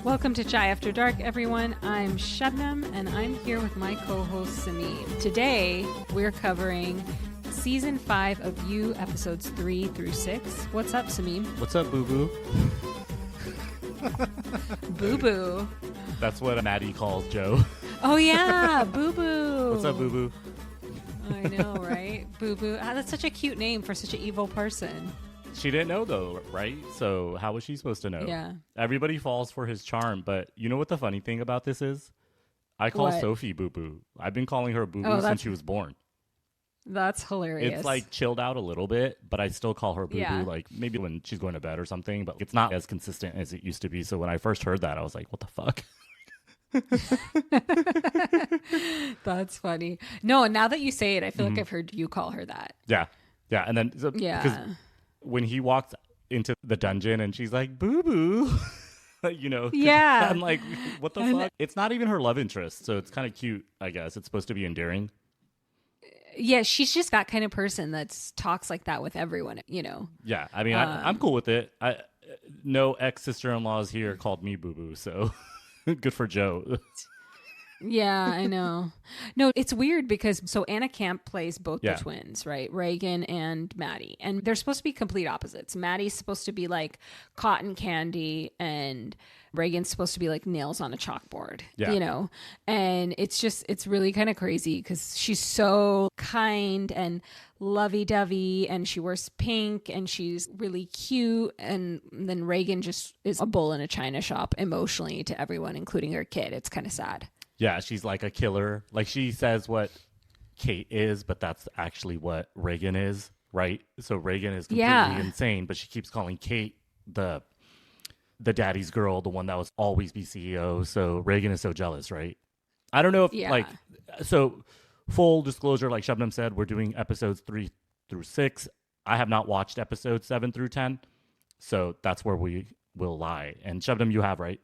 Welcome to Chai After Dark, everyone. I'm Shabnam, and I'm here with my co-host, Sameem. Today, we're covering Season 5 of You, Episodes 3 through 6. What's up, Sameem? What's up, boo-boo? Boo-boo. That's what Maddie calls Joe. Oh, yeah, boo-boo. What's up, boo-boo? I know, right? Boo-boo. Ah, that's such a cute name for such an evil person. She didn't know, though, right? So how was she supposed to know? Yeah. Everybody falls for his charm, but you know what the funny thing about this is? I call What? Sophie boo-boo. I've been calling her boo-boo since she was born. That's hilarious. It's like chilled out a little bit, but I still call her boo-boo, Yeah. like maybe when she's going to bed or something, but it's not as consistent as it used to be. So when I first heard that, I was like, what the fuck? That's funny. No, and now that you say it, I feel like I've heard you call her that. Yeah. Yeah. And then, Yeah. because when he walks into the dungeon and she's like, boo-boo, you know, Yeah. I'm like, what the fuck? It's not even her love interest. So it's kind of cute, I guess. It's supposed to be endearing. Yeah, she's just that kind of person that talks like that with everyone, you know. Yeah. I mean, I'm cool with it. No ex-sister-in-laws here called me boo-boo. So good for Joe. Yeah, I know. No, it's weird because Anna Camp plays both Yeah. the twins, right? Reagan and Maddie. And they're supposed to be complete opposites. Maddie's supposed to be like cotton candy and Reagan's supposed to be like nails on a chalkboard, Yeah. you know? And it's really kind of crazy because she's so kind and lovey-dovey and she wears pink and she's really cute. And then Reagan just is a bull in a china shop emotionally to everyone, including her kid. It's kind of sad. Yeah. She's like a killer. Like she says what Kate is, but that's actually what Reagan is, right? So Reagan is completely insane, but she keeps calling Kate the daddy's girl, the one that was always be CEO. So Reagan is so jealous, right? I don't know if so full disclosure, like Shabnam said, we're doing episodes 3 through 6. I have not watched episodes 7 through 10. So that's where we will lie. And Shabnam, you have, right?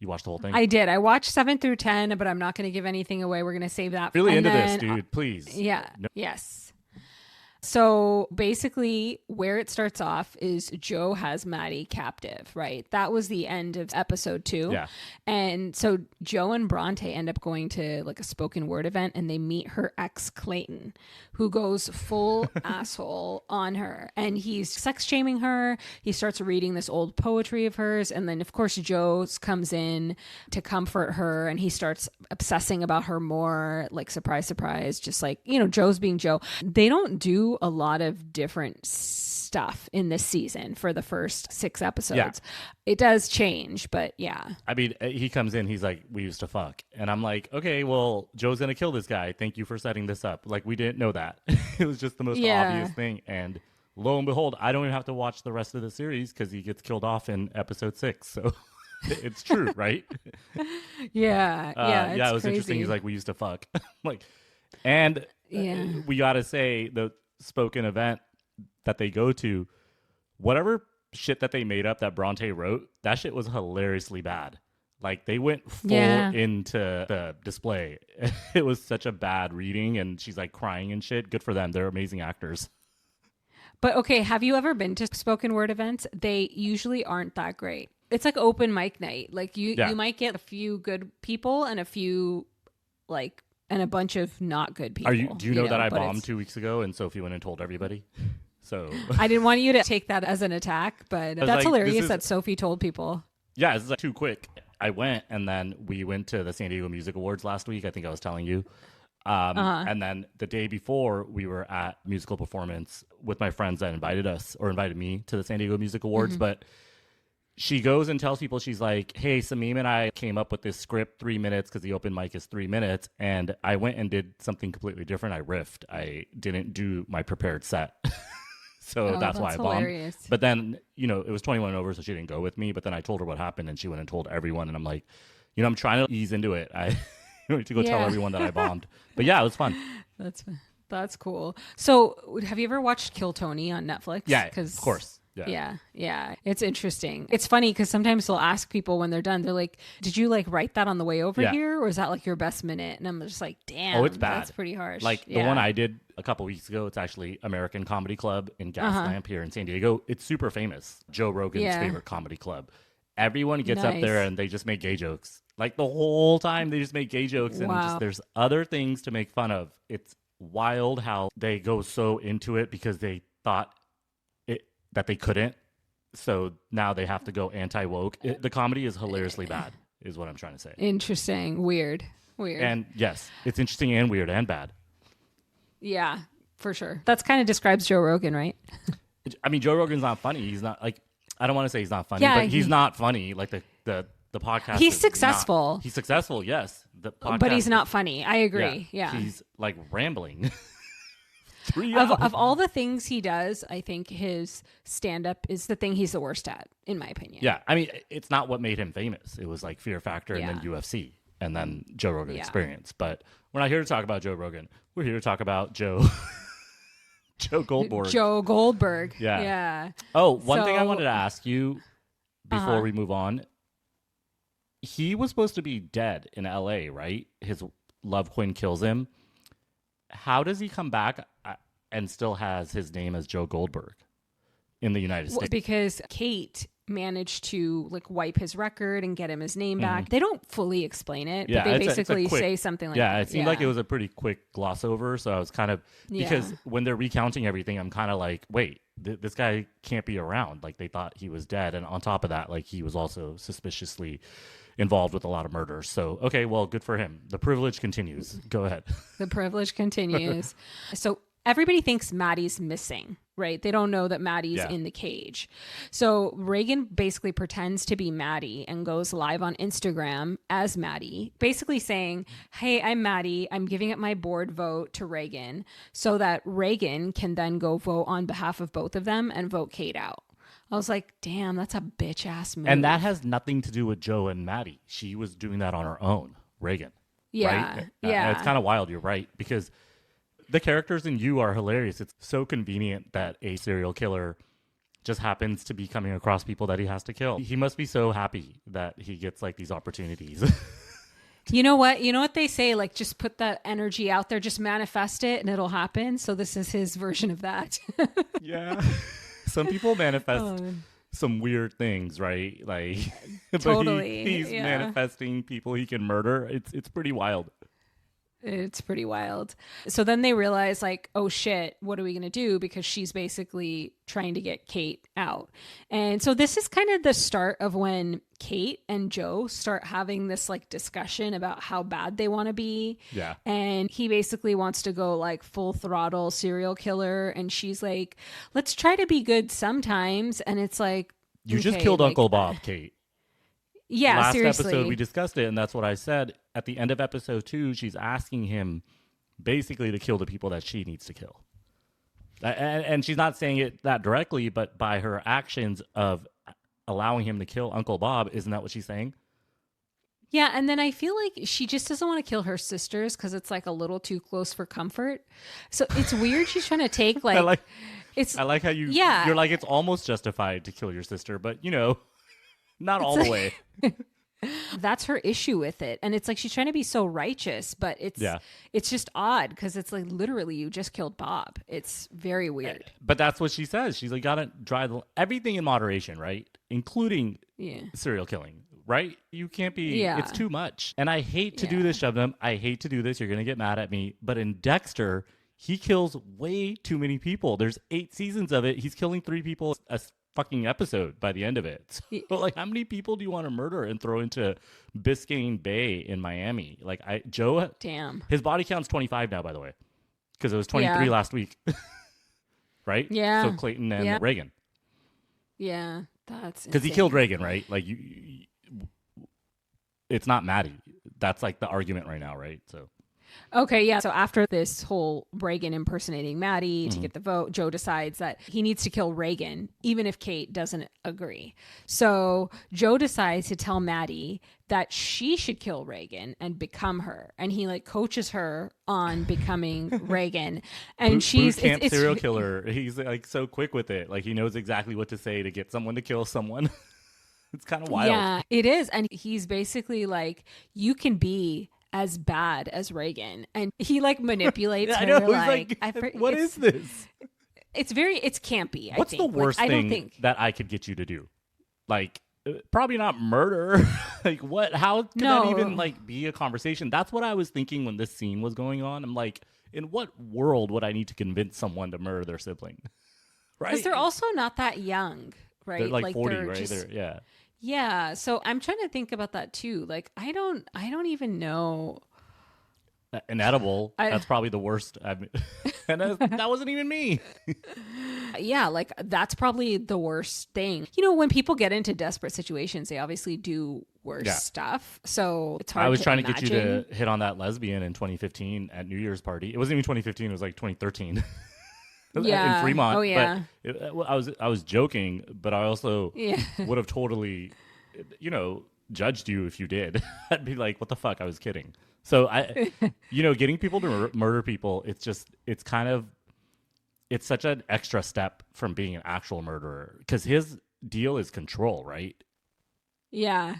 You watched the whole thing? I did. I watched 7 through 10, but I'm not going to give anything away. We're going to save that. Really into this, dude. Please. Yeah. No. Yes. So basically where it starts off is Joe has Maddie captive, right? That was the end of episode 2. Yeah. And so Joe and Bronte end up going to like a spoken word event and they meet her ex Clayton, who goes full asshole on her. And he's sex shaming her. He starts reading this old poetry of hers. And then of course Joe comes in to comfort her and he starts obsessing about her more, like surprise, surprise, just like, you know, Joe's being Joe. They don't do a lot of different stuff in this season for the first 6 episodes. Yeah. It does change, but yeah. I mean, he comes in, he's like, we used to fuck. And I'm like, okay, well, Joe's going to kill this guy. Thank you for setting this up. Like, we didn't know that. It was just the most obvious thing. And lo and behold, I don't even have to watch the rest of the series because he gets killed off in episode 6. So it's true, right? Yeah. It was crazy. interesting. He's like, we used to fuck. Like, and we got to say the spoken event that they go to, whatever shit that they made up that Bronte wrote, that shit was hilariously bad. Like they went full into the display. It was such a bad reading and she's like crying and shit. Good for them. They're amazing actors. But okay, have you ever been to spoken word events? They usually aren't that great. It's like open mic night. Like you might get a few good people and a few like and a bunch of not good people. Do you know that I bombed 2 weeks ago and Sophie went and told everybody? So I didn't want you to take that as an attack, but that's like, hilarious that Sophie told people. Yeah, this is like too quick. I went and then we went to the San Diego Music Awards last week. I think I was telling you. And then the day before we were at musical performance with my friends that invited me to the San Diego Music Awards. But she goes and tells people, she's like, hey, Sameem and I came up with this script 3 minutes because the open mic is 3 minutes. And I went and did something completely different. I riffed. I didn't do my prepared set. So that's why I bombed. Hilarious. But then, you know, it was 21 and over, so she didn't go with me. But then I told her what happened and she went and told everyone. And I'm like, you know, I'm trying to ease into it. I need to go tell everyone that I bombed. But yeah, it was fun. That's cool. So have you ever watched Kill Tony on Netflix? Yeah, of course. Yeah. It's interesting. It's funny because sometimes they'll ask people when they're done, they're like, did you like write that on the way over here? Or is that like your best minute? And I'm just like, damn, it's bad. That's pretty harsh. Like the one I did a couple weeks ago, it's actually American Comedy Club in Gaslamp here in San Diego. It's super famous. Joe Rogan's favorite comedy club. everyone gets up there and they just make gay jokes. Like the whole time they just make gay jokes and just there's other things to make fun of. It's wild how they go so into it because they thought that they couldn't. So now they have to go anti-woke. The comedy is hilariously bad, is what I'm trying to say. Interesting. Weird. And yes, it's interesting and weird and bad. Yeah, for sure. That's kind of describes Joe Rogan, right? I mean, Joe Rogan's not funny. He's not like, I don't want to say he's not funny, but he's not funny. Like the podcast. He's successful. He's successful, yes. But he's not funny. I agree. Yeah. He's like rambling. Of all the things he does, I think his stand-up is the thing he's the worst at, in my opinion. Yeah. I mean, it's not what made him famous. It was like Fear Factor and then UFC and then Joe Rogan Experience. But we're not here to talk about Joe Rogan. We're here to talk about Joe Goldberg. Joe Goldberg. Yeah. Oh, one thing I wanted to ask you before we move on. He was supposed to be dead in LA, right? His love Quinn kills him. How does he come back and still has his name as Joe Goldberg in the United States? Because Kate managed to like wipe his record and get him his name back. They don't fully explain it, but they basically say something like that. Yeah, it seemed like it was a pretty quick gloss over. So I was kind of, because when they're recounting everything, I'm kind of like, wait, this guy can't be around. Like they thought he was dead. And on top of that, like he was also suspiciously involved with a lot of murders. So, okay, well, good for him. The privilege continues. Go ahead. The privilege continues. So everybody thinks Maddie's missing, right? They don't know that Maddie's in the cage. So Reagan basically pretends to be Maddie and goes live on Instagram as Maddie, basically saying, hey, I'm Maddie. I'm giving up my board vote to Reagan so that Reagan can then go vote on behalf of both of them and vote Kate out. I was like, damn, that's a bitch ass move. And that has nothing to do with Joe and Maddie. She was doing that on her own, Reagan. Yeah. Right? Yeah. It's kind of wild. You're right. Because the characters in You are hilarious. It's so convenient that a serial killer just happens to be coming across people that he has to kill. He must be so happy that he gets like these opportunities. You know what? You know what they say? Like, just put that energy out there, just manifest it and it'll happen. So this is his version of that. Yeah. Some people manifest some weird things, right? Like, totally. But he's manifesting people he can murder. It's pretty wild. It's pretty wild. So then they realize, like, oh shit, what are we going to do? Because she's basically trying to get Kate out. And so this is kind of the start of when Kate and Joe start having this like discussion about how bad they want to be. Yeah. And he basically wants to go like full throttle serial killer. And she's like, let's try to be good sometimes. And it's like, you just killed like, Uncle Bob, Kate. Yeah, Last seriously. episode we discussed it, and that's what I said. At the end of episode 2, she's asking him basically to kill the people that she needs to kill. And she's not saying it that directly, but by her actions of allowing him to kill Uncle Bob, isn't that what she's saying? Yeah, and then I feel like she just doesn't want to kill her sisters because it's like a little too close for comfort. So it's weird she's trying to take like... I like how you're like, it's almost justified to kill your sister, but you know... Not all the way. That's her issue with it. And it's like she's trying to be so righteous, but it's just odd because it's like literally you just killed Bob. It's very weird. But that's what she says. She's like, gotta drive everything in moderation, right? Including serial killing, right? You can't be, it's too much. And I hate to do this, Shabnam. I hate to do this. You're going to get mad at me. But in Dexter, he kills way too many people. There's 8 seasons of it. He's killing 3 people a fucking episode by the end of it. So, like, how many people do you want to murder and throw into Biscayne Bay in Miami? Like, Joe, damn, his body count's 25 now, by the way, because it was 23 last week, right? Yeah. So Clayton and Reagan. Yeah, that's because he killed Reagan, right? Like, it's not Maddie. That's like the argument right now, right? So. Okay, yeah. So after this whole Reagan impersonating Maddie to get the vote, Joe decides that he needs to kill Reagan, even if Kate doesn't agree. So Joe decides to tell Maddie that she should kill Reagan and become her. And he like coaches her on becoming Reagan. And she's boot camp serial killer. He's like so quick with it. Like he knows exactly what to say to get someone to kill someone. It's kind of wild. Yeah, it is. And he's basically like, you can be as bad as Reagan, and he like manipulates her. I know. Like, what is this? It's campy. What's the worst thing that I could get you to do? Like, probably not murder. Like, what? How could that even like be a conversation? That's what I was thinking when this scene was going on. I'm like, in what world would I need to convince someone to murder their sibling? Right? Because they're also not that young, right? They're like 40, they're right? Just, yeah. Yeah. So I'm trying to think about that too. Like, I don't even know. An edible. That's probably the worst. And that wasn't even me. Yeah, like that's probably the worst thing. You know, when people get into desperate situations, they obviously do worse stuff. So it's hard. I was trying to get you to hit on that lesbian in 2015 at New Year's party. It wasn't even 2015. It was like 2013. Yeah. In Fremont. Oh yeah. But I was joking, but I also would have totally, judged you if you did. I'd be like, what the fuck? I was kidding. So getting people to murder people, it's such an extra step from being an actual murderer, because his deal is control, right? Yeah.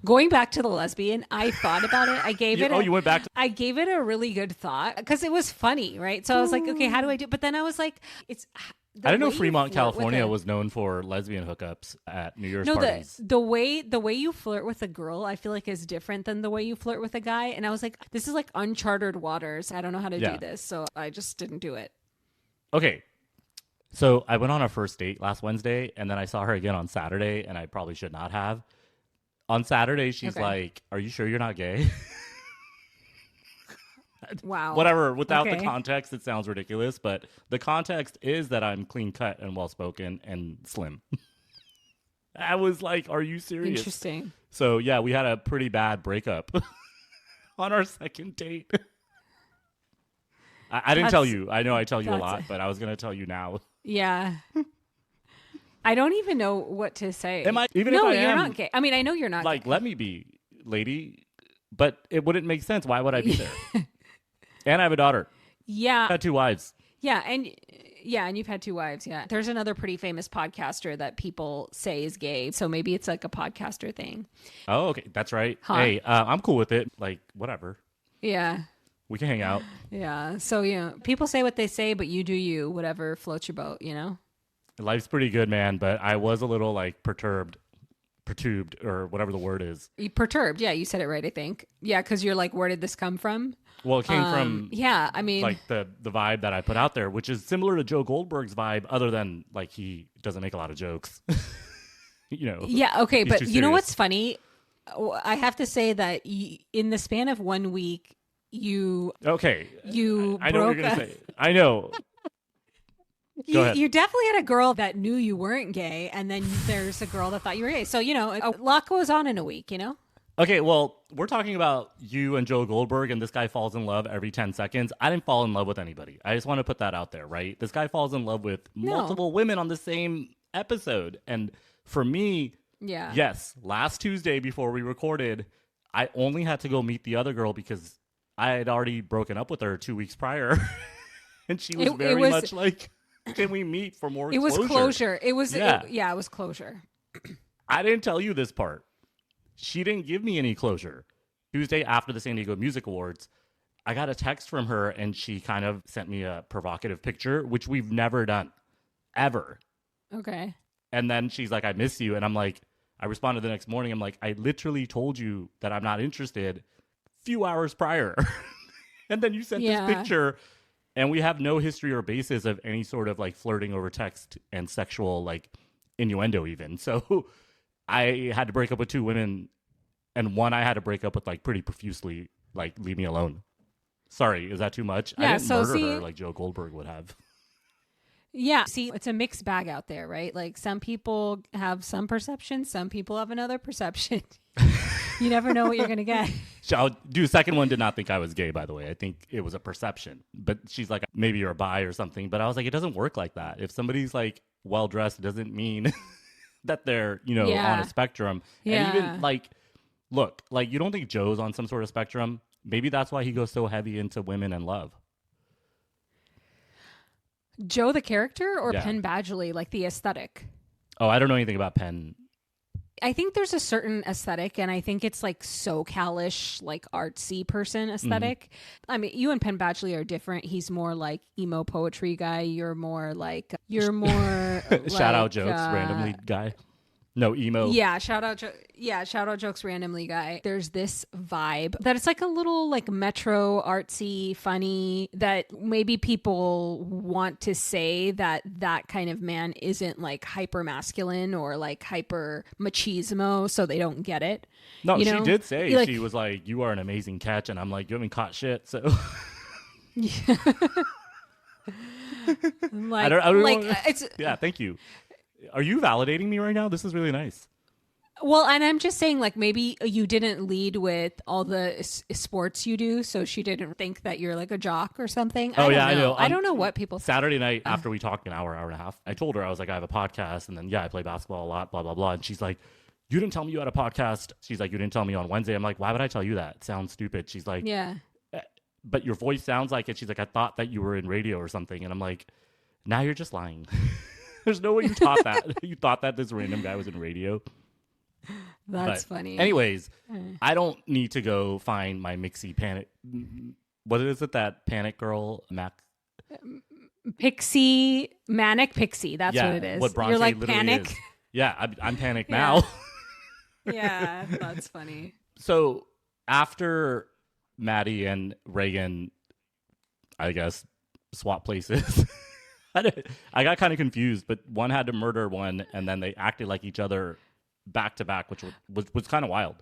Going back to the lesbian, I thought about it. I gave it. You went back to. I gave it a really good thought because it was funny, right? So I was like, okay, how do I do? But then I was like, I didn't know Fremont, California was known for lesbian hookups at New Year's parties. The way you flirt with a girl, I feel like is different than the way you flirt with a guy. And I was like, this is like uncharted waters. I don't know how to do this, so I just didn't do it. Okay. So I went on a first date last Wednesday, and then I saw her again on Saturday, and I probably should not have. On Saturday, she's like, "Are you sure you're not gay?" Wow. Whatever. Without the context, it sounds ridiculous, but the context is that I'm clean cut and well spoken and slim. I was like, "Are you serious?" Interesting. So yeah, we had a pretty bad breakup on our second date. I didn't tell you. I know I tell you a lot, but I was going to tell you now. Yeah. I don't even know what to say. Am I? Even no, if I you're am, not gay. I mean, I know you're not like, gay. let me be, lady. But it wouldn't make sense. Why would I be there? And I have a daughter. Yeah. I had 2 wives. Yeah, and you've had 2 wives. Yeah. There's another pretty famous podcaster that people say is gay. So maybe it's like a podcaster thing. Oh, okay. That's right. Huh. Hey, I'm cool with it. Like, whatever. Yeah. We can hang out. Yeah. So, people say what they say, but you do you, whatever floats your boat, Life's pretty good, man. But I was a little like perturbed, or whatever the word is. Perturbed. Yeah. You said it right, I think. Yeah. Because you're like, where did this come from? Well, it came from, yeah, I mean, like the vibe that I put out there, which is similar to Joe Goldberg's vibe, other than like he doesn't make a lot of jokes. Yeah. Okay. But you know what's funny? I have to say that in the span of 1 week, you I know what you're gonna say. I know. You definitely had a girl that knew you weren't gay, and then there's a girl that thought you were gay. So, a lot goes on in a week, Okay, well, we're talking about you and Joe Goldberg, and this guy falls in love every 10 seconds. I didn't fall in love with anybody. I just want to put that out there, right? This guy falls in love with multiple women on the same episode. And for me, yes, last Tuesday before we recorded, I only had to go meet the other girl because I had already broken up with her 2 weeks prior. And she was very much like, can we meet for more closure? It was closure. It was, it was closure. I didn't tell you this part. She didn't give me any closure. Tuesday after the San Diego Music Awards, I got a text from her, and she kind of sent me a provocative picture, which we've never done, ever. Okay. And then she's like, I miss you. And I'm like, I responded the next morning. I'm like, I literally told you that I'm not interested a few hours prior. And then you sent this picture, and we have no history or basis of any sort of like flirting over text and sexual like innuendo even. So I had to break up with 2 women, and one I had to break up with like pretty profusely, like, leave me alone. Sorry, is that too much? Yeah, I didn't murder her like Joe Goldberg would have. Yeah, see, it's a mixed bag out there, right? Like, some people have some perception, some people have another perception. You never know what you're going to get. Second one did not think I was gay, by the way. I think it was a perception. But she's like, maybe you're bi or something. But I was like, it doesn't work like that. If somebody's like well-dressed, it doesn't mean that they're, on a spectrum. Yeah. And even like, look, like, you don't think Joe's on some sort of spectrum? Maybe that's why he goes so heavy into women and love. Joe the character or Penn Badgley, like the aesthetic? Oh, I don't know anything about Penn. I think there's a certain aesthetic, and I think it's like SoCal-ish, like artsy person aesthetic. Mm-hmm. I mean, you and Penn Badgley are different. He's more like emo poetry guy. You're more like, shout out jokes randomly guy. No, emo. Yeah, shout out jokes randomly guy. There's this vibe that it's like a little like metro artsy, funny, that maybe people want to say that kind of man isn't like hyper masculine or like hyper machismo, so they don't get it. No, you she know? did say, like, she was like, "You are an amazing catch," and I'm like, "You haven't caught shit." So yeah. Like, I don't like know. it's yeah. Thank you. Are you validating me right now? This is really nice. Well, and I'm just saying, like, maybe you didn't lead with all the sports you do, so she didn't think that you're like a jock or something. I know. I don't know what people Saturday night after we talked an hour and a half, I told her, I was like, I have a podcast, and then I play basketball a lot, blah blah blah, and she's like, you didn't tell me you had a podcast. She's like, you didn't tell me on Wednesday. I'm like, why would I tell you that? It sounds stupid. She's like, yeah, but your voice sounds like it. She's like, I thought that you were in radio or something, and I'm like, now you're just lying. There's no way you thought that. You thought that this random guy was in radio. That's funny. Anyways, I don't need to go find my Mixie panic. What is it? That panic girl, Manic Pixie. That's what it is. What Bronte you're like literally panic. Is. Yeah, I'm panicked now. Yeah, that's funny. So after Maddie and Reagan, I guess, swap places. I got kind of confused, but one had to murder one, and then they acted like each other back to back, which was kind of wild.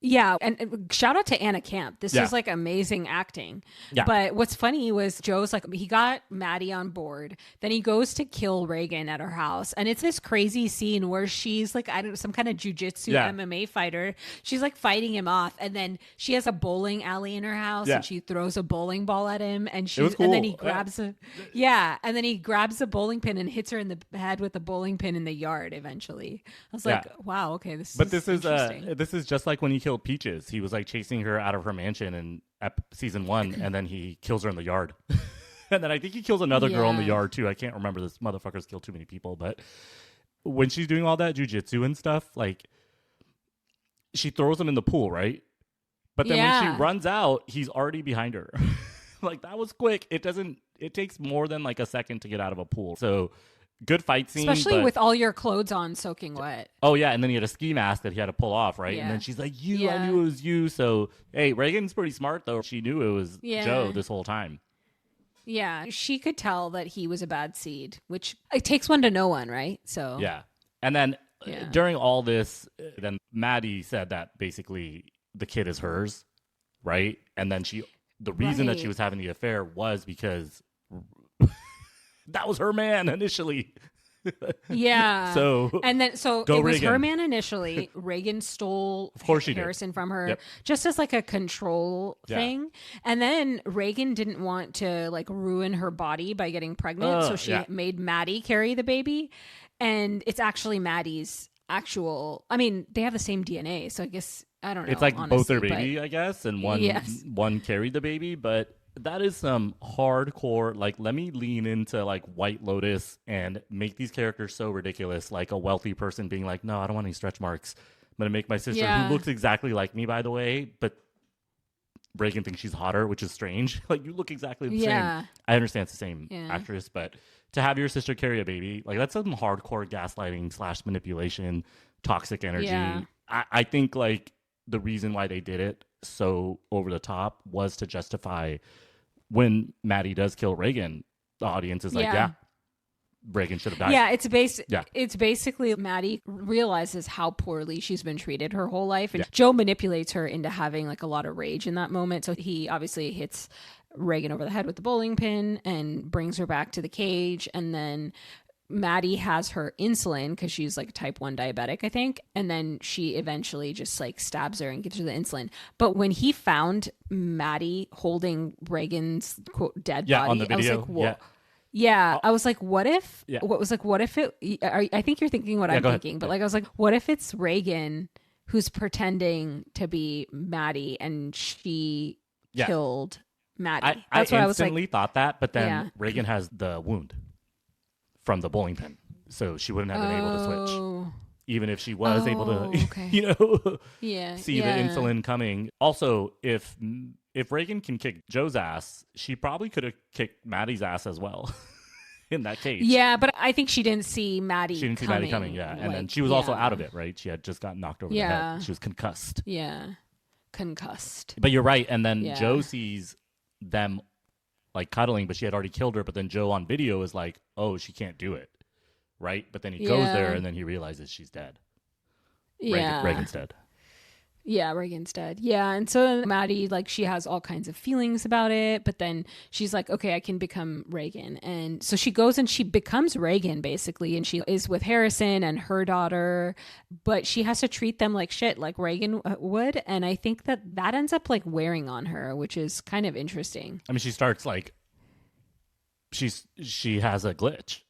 Yeah, and shout out to Anna Camp. This is like amazing acting. Yeah. But what's funny was Joe's like, he got Maddie on board. Then he goes to kill Reagan at her house. And it's this crazy scene where she's like, I don't know, some kind of jujitsu MMA fighter. She's like fighting him off. And then she has a bowling alley in her house and she throws a bowling ball at him. And she's cool. and then he grabs and then he grabs a bowling pin and hits her in the head with a bowling pin in the yard eventually. I was like, wow, okay, this is just like when he killed Peaches. He was like chasing her out of her mansion in season 1, and then he kills her in the yard. And then I think he kills another girl in the yard too. I can't remember. This motherfucker's killed too many people. But when she's doing all that jujitsu and stuff, like, she throws him in the pool, right? But then when she runs out, he's already behind her. Like, that was quick. It takes more than like a second to get out of a pool. So good fight scene. Especially with all your clothes on soaking wet. Oh, yeah. And then he had a ski mask that he had to pull off, right? Yeah. And then she's like, I knew it was you. So, hey, Reagan's pretty smart, though. She knew it was Joe this whole time. Yeah. She could tell that he was a bad seed, which it takes one to know one, right? So yeah. And then during all this, then Maddie said that basically the kid is hers, right? And then the reason that she was having the affair was because that was her man initially. Yeah. So it was her man initially. Reagan stole of course she Harrison did. from her Yep. just as like a control thing. And then Reagan didn't want to like ruin her body by getting pregnant, so she made Maddie carry the baby. And it's actually Maddie's actual. I mean, they have the same DNA, so I guess I don't know. It's like honestly, both their baby, I guess, and one carried the baby, but that is some hardcore, like, let me lean into like White Lotus and make these characters so ridiculous, like a wealthy person being like, no, I don't want any stretch marks. I'm going to make my sister, who looks exactly like me, by the way, but Reagan thinks she's hotter, which is strange. Like, you look exactly the same. I understand it's the same actress, but to have your sister carry a baby, like, that's some hardcore gaslighting / manipulation, toxic energy. Yeah. I think, like, the reason why they did it so over the top was to justify when Maddie does kill Reagan, the audience is like, Reagan should have died. Yeah, it's basically Maddie realizes how poorly she's been treated her whole life, and Joe manipulates her into having like a lot of rage in that moment. So he obviously hits Reagan over the head with the bowling pin and brings her back to the cage, and then Maddie has her insulin because she's like a type 1 diabetic, I think. And then she eventually just like stabs her and gives her the insulin. But when he found Maddie holding Reagan's quote dead body, on the video. I was like, whoa. Yeah, I was like, what if? What if it? I think you're thinking what I'm thinking, but like, I was like, what if it's Reagan who's pretending to be Maddie and she killed Maddie? I instantly thought that, but then Reagan has the wound from the bowling pin, so she wouldn't have been able to switch, even if she was able to, see the insulin coming. Also, if Reagan can kick Joe's ass, she probably could have kicked Maddie's ass as well. in that cage. Yeah, but I think she didn't see Maddie. She didn't see Maddie coming. Yeah, and then she was also out of it, right? She had just gotten knocked over the head. She was concussed. Yeah, concussed. But you're right. And then Joe sees them like cuddling, but she had already killed her. But then Joe on video is like, "Oh, she can't do it," right? But then he goes there, and then he realizes she's dead. Yeah, Reagan's dead. Yeah, Reagan's dead. Yeah, and so Maddie, like, she has all kinds of feelings about it, but then she's like, okay, I can become Reagan. And so she goes and she becomes Reagan, basically, and she is with Harrison and her daughter, but she has to treat them like shit, like Reagan would, and I think that ends up, like, wearing on her, which is kind of interesting. I mean, she starts, like, she has a glitch.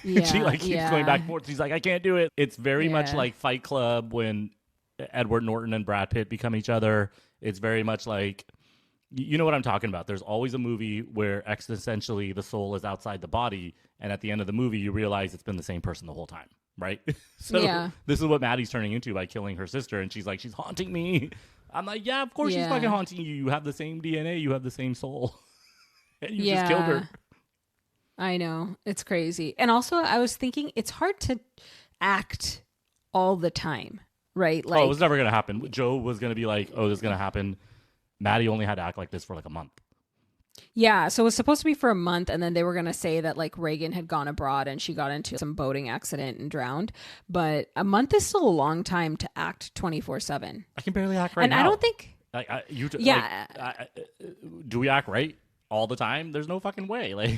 She, like, keeps going back and forth. She's like, I can't do it. It's very much like Fight Club when Edward Norton and Brad Pitt become each other. It's very much like, you know what I'm talking about. There's always a movie where existentially the soul is outside the body, and at the end of the movie you realize it's been the same person the whole time, right? So this is what Maddie's turning into by killing her sister, and she's like, she's haunting me. I'm like, yeah, of course she's fucking haunting you. You have the same DNA, you have the same soul. And you just killed her. I know. It's crazy. And also I was thinking it's hard to act all the time. Right? Like, it was never going to happen. Joe was going to be like, oh, this is going to happen. Maddie only had to act like this for like a month. Yeah, so it was supposed to be for a month, and then they were going to say that like Reagan had gone abroad and she got into some boating accident and drowned. But a month is still a long time to act 24/7. I can barely act right and now. And I don't think... do we act right all the time? There's no fucking way. Like,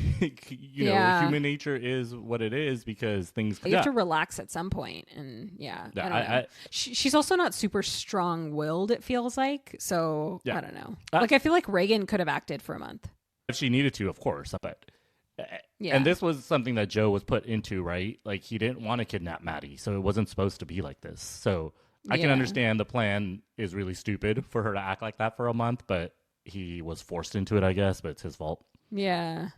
you know, human nature is what it is because things... You have to relax at some point. And I don't know. She's also not super strong-willed, it feels like. So, I don't know. Like, I feel like Reagan could have acted for a month. If she needed to, of course. But and this was something that Joe was put into, right? Like, he didn't want to kidnap Maddie, so it wasn't supposed to be like this. So I can understand the plan is really stupid for her to act like that for a month, but he was forced into it, I guess, but it's his fault. Yeah.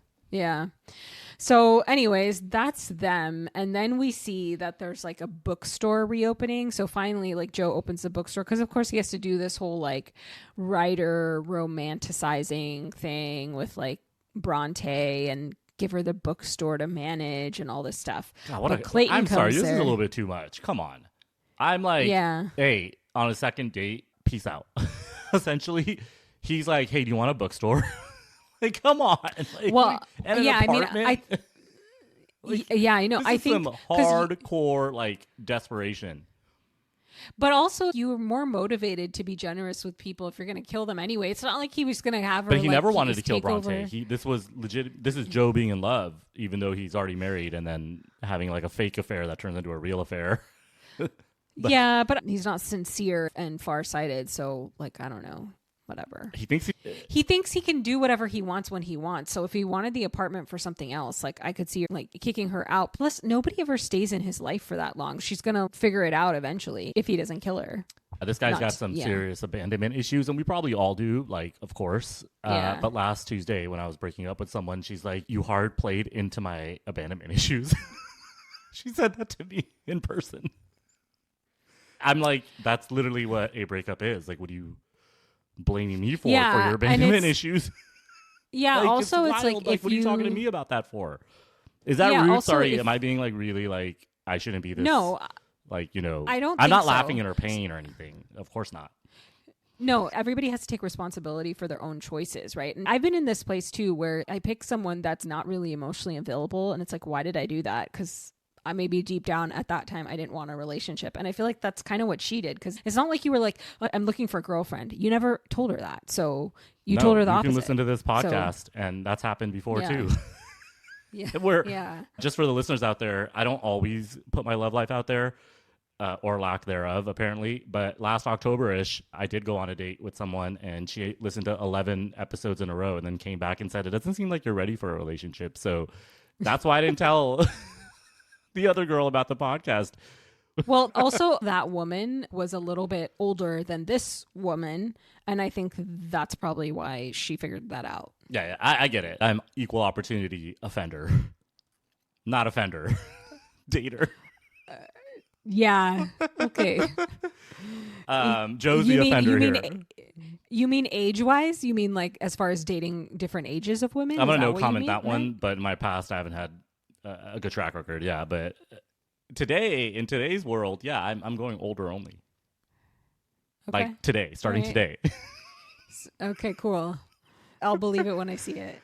So anyways, that's them. And then we see that there's like a bookstore reopening. So finally, like, Joe opens the bookstore because of course he has to do this whole like writer romanticizing thing with like Bronte and give her the bookstore to manage and all this stuff. God, I'm sorry, this is a little bit too much. Come on. I'm like, hey, on a second date, peace out. Essentially, he's like, hey, do you want a bookstore? Like, come on. Like, and an apartment? I know. I think some hardcore like desperation. But also, you were more motivated to be generous with people if you're going to kill them anyway. It's not like he was going to have her. But he never wanted to kill Bronte. This was legit. This is Joe being in love, even though he's already married, and then having like a fake affair that turns into a real affair. But he's not sincere and farsighted. So, like, I don't know. Whatever. He thinks he can do whatever he wants when he wants. So if he wanted the apartment for something else, like, I could see like kicking her out. Plus, nobody ever stays in his life for that long. She's gonna figure it out eventually if he doesn't kill her. This guy's got some serious abandonment issues, and we probably all do. Like, of course. But last Tuesday when I was breaking up with someone, she's like, "You hard played into my abandonment issues." She said that to me in person. I'm like, that's literally what a breakup is. Like, what do you blaming me for your abandonment issues? Yeah, like, also it's like, what are you talking to me about that for? Is that rude? Also, sorry, am I being like really like I shouldn't be this? No, like, you know, I'm not laughing in her pain or anything. Of course not. No, everybody has to take responsibility for their own choices, right? And I've been in this place too where I pick someone that's not really emotionally available, and it's like, why did I do that? Because maybe deep down at that time I didn't want a relationship, and I feel like that's kind of what she did, because it's not like you were like, I'm looking for a girlfriend. You never told her that, so you told her the opposite. You can listen to this podcast, and that's happened before too. Just for the listeners out there, I don't always put my love life out there, or lack thereof, apparently. But last October-ish, I did go on a date with someone, and she listened to 11 episodes in a row, and then came back and said, "It doesn't seem like you're ready for a relationship." So that's why I didn't tell the other girl about the podcast. Well, also that woman was a little bit older than this woman, and I think that's probably why she figured that out. Yeah, I get it. I'm equal opportunity offender, not offender, dater. Yeah. Okay. Joe's the offender here. You mean age-wise? You mean like as far as dating different ages of women? I'm going to no what comment you that mean? one, Right? but in my past, I haven't had a good track record. Yeah, but today, in today's world, yeah, I'm going older only. Okay. Like today, starting today. Okay, cool. I'll believe it when I see it.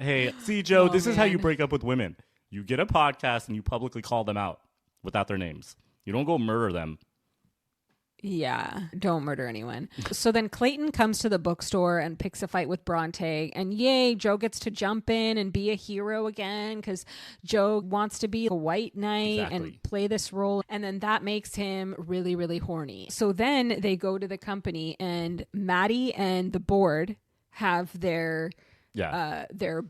Hey, see, Joe, this is how you man. break up with women. You get a podcast and you publicly call them out without their names. You don't go murder them. Yeah, don't murder anyone. So then Clayton comes to the bookstore and picks a fight with Bronte. And yay, Joe gets to jump in and be a hero again because Joe wants to be a white knight and play this role. And then that makes him really, really horny. So then they go to the company and Maddie and the board have their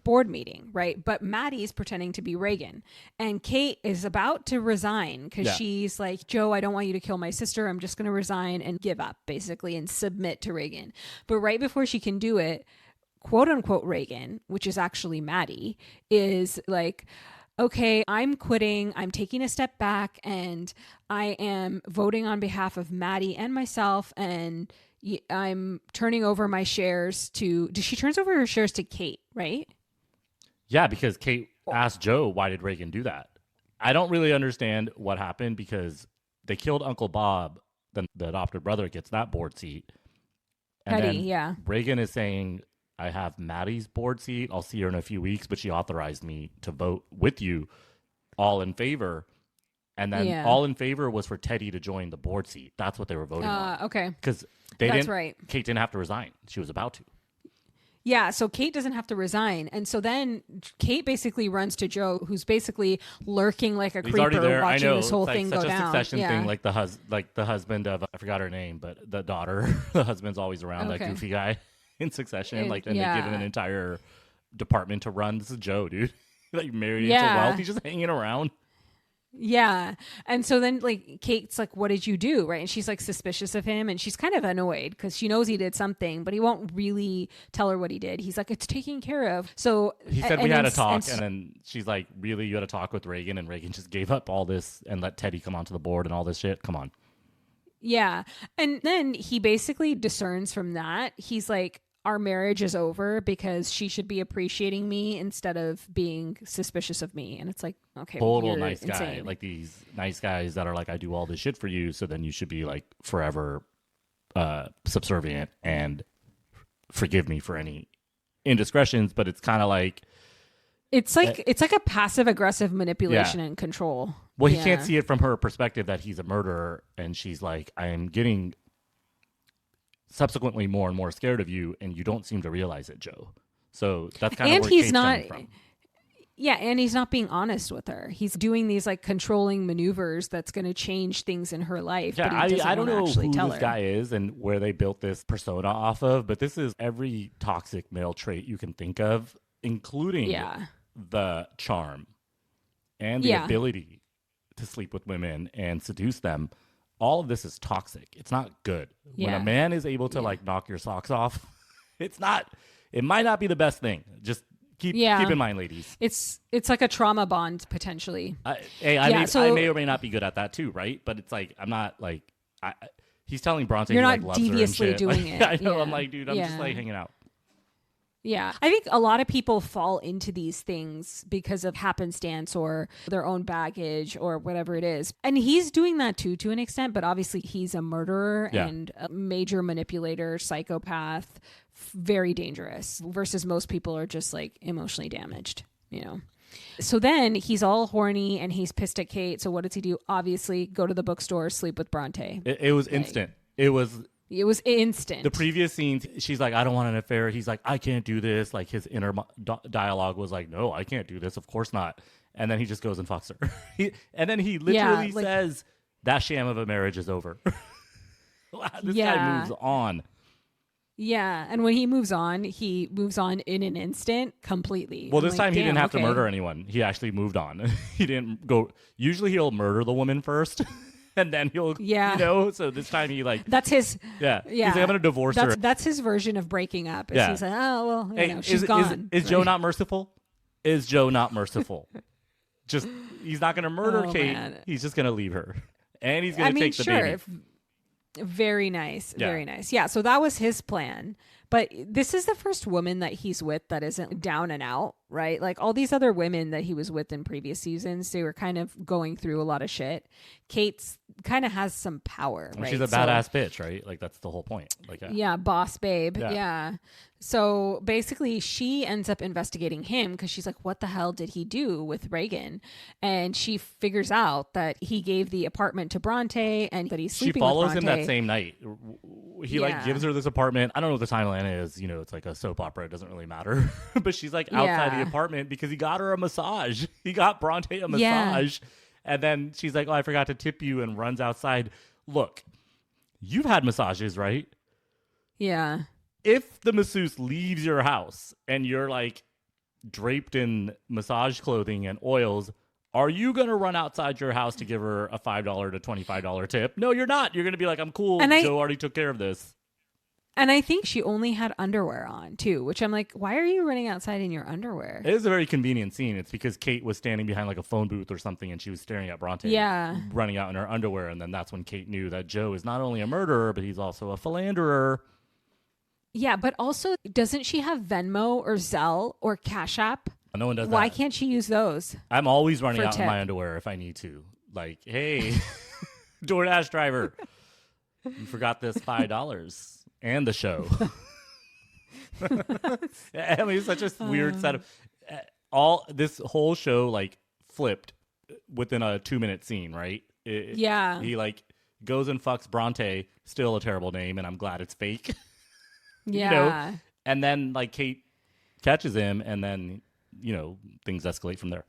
board meeting, right? But Maddie's pretending to be Reagan, and Kate is about to resign because she's like, Joe, I don't want you to kill my sister. I'm just going to resign and give up, basically, and submit to Reagan. But right before she can do it, quote unquote Reagan, which is actually Maddie, is like, okay, I'm quitting. I'm taking a step back, and I am voting on behalf of Maddie and myself, and I'm turning over my shares to... She turns over her shares to Kate, right? Yeah, because Kate asked Joe, why did Reagan do that? I don't really understand what happened because they killed Uncle Bob. Then the adopted brother gets that board seat. And then Reagan is saying, I have Maddie's board seat. I'll see her in a few weeks, but she authorized me to vote with you all in favor. And then all in favor was for Teddy to join the board seat. That's what they were voting on. Okay. Because right. Kate didn't have to resign. She was about to. Yeah, so Kate doesn't have to resign. And so then Kate basically runs to Joe, who's basically lurking like a creeper watching this whole thing go down. Such a Succession thing, like the husband of, I forgot her name, but the daughter, the husband's always around, that goofy guy in Succession. And they give him an entire department to run. This is Joe, dude. Like married into wealth. He's just hanging around. Yeah. And so then like Kate's like, what did you do? Right. And she's like suspicious of him, and she's kind of annoyed because she knows he did something, but he won't really tell her what he did. He's like, it's taken care of. So he said we had a talk, and then she's like, really, you had a talk with Reagan? And Reagan just gave up all this and let Teddy come onto the board and all this shit. Come on. Yeah. And then he basically discerns from that. He's like, our marriage is over because she should be appreciating me instead of being suspicious of me. And it's like, okay, total nice insane guy. Like these nice guys that are like, I do all this shit for you, so then you should be like forever subservient and forgive me for any indiscretions. But it's kind of like it's like a passive aggressive manipulation and control. Well, he can't see it from her perspective that he's a murderer, and she's like, I am getting subsequently more and more scared of you, and you don't seem to realize it, Joe. So that's kind of where Kate's coming from. Yeah, and he's not being honest with her. He's doing these like controlling maneuvers that's going to change things in her life. Yeah, but I don't know who this guy is and where they built this persona off of, but this is every toxic male trait you can think of, including the charm and the ability to sleep with women and seduce them. All of this is toxic. It's not good. When a man is able to like knock your socks off, it might not be the best thing. Just keep in mind, ladies. It's like a trauma bond potentially. I may or may not be good at that too, right? But it's like, I'm not like, he's telling Bronte you're he, not like, loves deviously her and shit. doing like, it. I know. I'm like, dude, I'm just like hanging out. Yeah. I think a lot of people fall into these things because of happenstance or their own baggage or whatever it is. And he's doing that too, to an extent, but obviously he's a murderer and a major manipulator, psychopath, very dangerous, versus most people are just like emotionally damaged, you know? So then he's all horny and he's pissed at Kate. So what does he do? Obviously go to the bookstore, sleep with Bronte. It was instant. It was instant. The previous scenes, she's like, I don't want an affair. He's like, I can't do this. Like his inner dialogue was like, no, I can't do this. Of course not. And then he just goes and fucks her. And then he literally says, that sham of a marriage is over. This guy moves on. Yeah. And when he moves on in an instant completely. Well, this time he didn't have to murder anyone. He actually moved on. He didn't go. Usually he'll murder the woman first. And then he'll, so this time he like... That's his... Yeah. He's like, I'm going to divorce her. That's his version of breaking up. He's like, oh, well, she's gone. Is Joe not merciful? Is Joe not merciful? He's not going to murder Kate. Man. He's just going to leave her. And he's going to take the baby. Very nice. Very nice. Yeah. So that was his plan. But this is the first woman that he's with that isn't down and out, right? Like all these other women that he was with in previous seasons, they were kind of going through a lot of shit. Kate's kind of has some power, right? She's a badass bitch, right? Like that's the whole point. Like yeah, boss babe. Yeah. So basically she ends up investigating him because she's like, what the hell did he do with Reagan? And she figures out that he gave the apartment to Bronte and that he's sleeping with Bronte. She follows him that same night. He like gives her this apartment. I don't know what the timeline is. You know, it's like a soap opera. It doesn't really matter. But she's like outside the apartment because he got her a massage. He got Bronte a massage. And then she's like, oh, I forgot to tip you, and runs outside. Look, you've had massages, right? Yeah. If the masseuse leaves your house and you're like draped in massage clothing and oils, are you going to run outside your house to give her a $5 to $25 tip? No, you're not. You're going to be like, I'm cool. Joe already took care of this. And I think she only had underwear on, too, which I'm like, why are you running outside in your underwear? It is a very convenient scene. It's because Kate was standing behind like a phone booth or something, and she was staring at Bronte running out in her underwear. And then that's when Kate knew that Joe is not only a murderer, but he's also a philanderer. Yeah, but also, doesn't she have Venmo or Zelle or Cash App? No one does that. Why can't she use those? I'm always running out in my underwear if I need to. Like, hey, DoorDash driver, you forgot this $5 and the show. I mean, it's such a weird setup. This whole show like flipped within a 2-minute scene, right? He like goes and fucks Bronte, still a terrible name, and I'm glad it's fake. Yeah. You know? And then like Kate catches him, and then things escalate from there.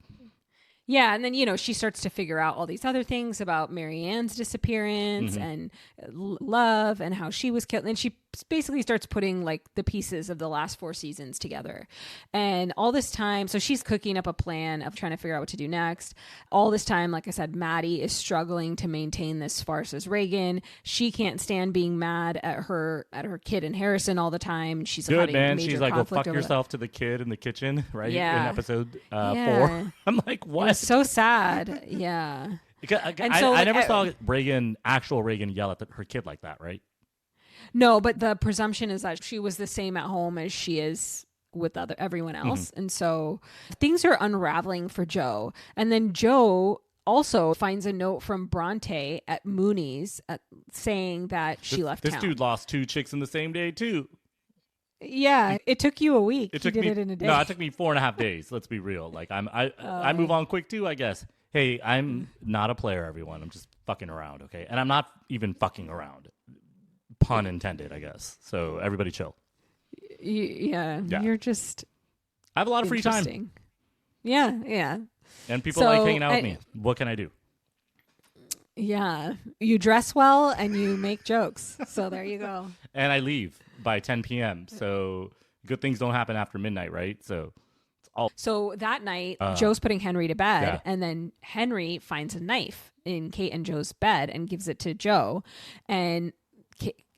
Yeah, and then, she starts to figure out all these other things about Mary Ann's disappearance and love and how she was killed. And she basically starts putting, like, the pieces of the last 4 seasons together. And all this time, so she's cooking up a plan of trying to figure out what to do next. All this time, like I said, Maddie is struggling to maintain this farce as Reagan. She can't stand being mad at her kid and Harrison all the time. She's good, man. She's like, go fuck yourself to the kid in the kitchen, right? Yeah. In episode 4. I'm like, what? It's so sad. Yeah. I never saw actual Reagan yell at her kid like that, right? No, but the presumption is that she was the same at home as she is with everyone else. And so things are unraveling for Joe. And then Joe also finds a note from Bronte at Mooney's saying that she left town. This dude lost 2 chicks in the same day, too. Yeah, it took you a week. It took me in a day. No, it took me 4.5 days. Let's be real. Like I move on quick too, I guess. Hey, I'm not a player, everyone. I'm just fucking around, okay? And I'm not even fucking around. Pun intended, I guess. So everybody chill. Yeah. You're just. I have a lot of free time. Yeah. And people like hanging out with me. What can I do? Yeah, you dress well and you make jokes. So there you go. And I leave by 10 p.m. So good things don't happen after midnight, right? So that night, Joe's putting Henry to bed, and then Henry finds a knife in Kate and Joe's bed and gives it to Joe. And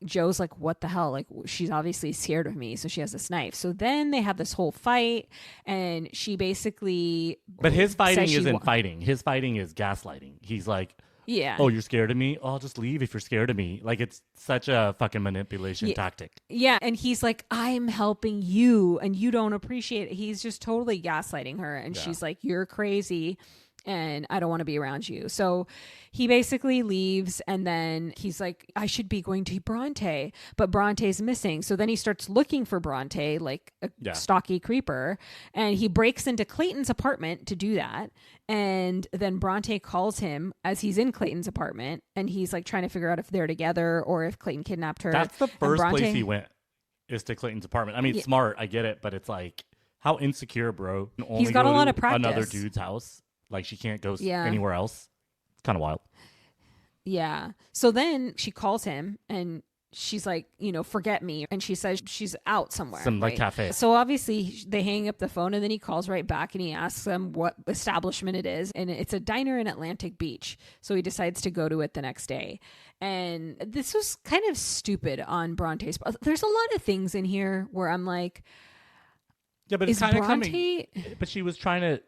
Joe's like, what the hell? Like, she's obviously scared of me, so she has this knife. So then they have this whole fight, and she basically... But his fighting isn't fighting. His fighting is gaslighting. He's like... Yeah. Oh, you're scared of me? Oh, I'll just leave if you're scared of me. Like, it's such a fucking manipulation tactic. Yeah. And he's like, I'm helping you and you don't appreciate it. He's just totally gaslighting her. And she's like, you're crazy and I don't want to be around you. So he basically leaves, and then he's like, I should be going to Bronte, but Bronte's missing. So then he starts looking for Bronte like a stocky creeper, and he breaks into Clayton's apartment to do that. And then Bronte calls him as he's in Clayton's apartment, and he's like trying to figure out if they're together or if Clayton kidnapped her. That's the first place he went, is to Clayton's apartment. I mean, smart, I get it, but it's like, how insecure, bro. He's got a lot of practice. Another dude's house. Like, she can't go anywhere else. It's kind of wild. Yeah. So then she calls him, and she's like, forget me. And she says she's out somewhere. Some like cafe. So obviously they hang up the phone, and then he calls right back and he asks them what establishment it is. And it's a diner in Atlantic Beach. So he decides to go to it the next day. And this was kind of stupid on Bronte's. There's a lot of things in here where I'm like, yeah, but it's kind of coming. But she was trying to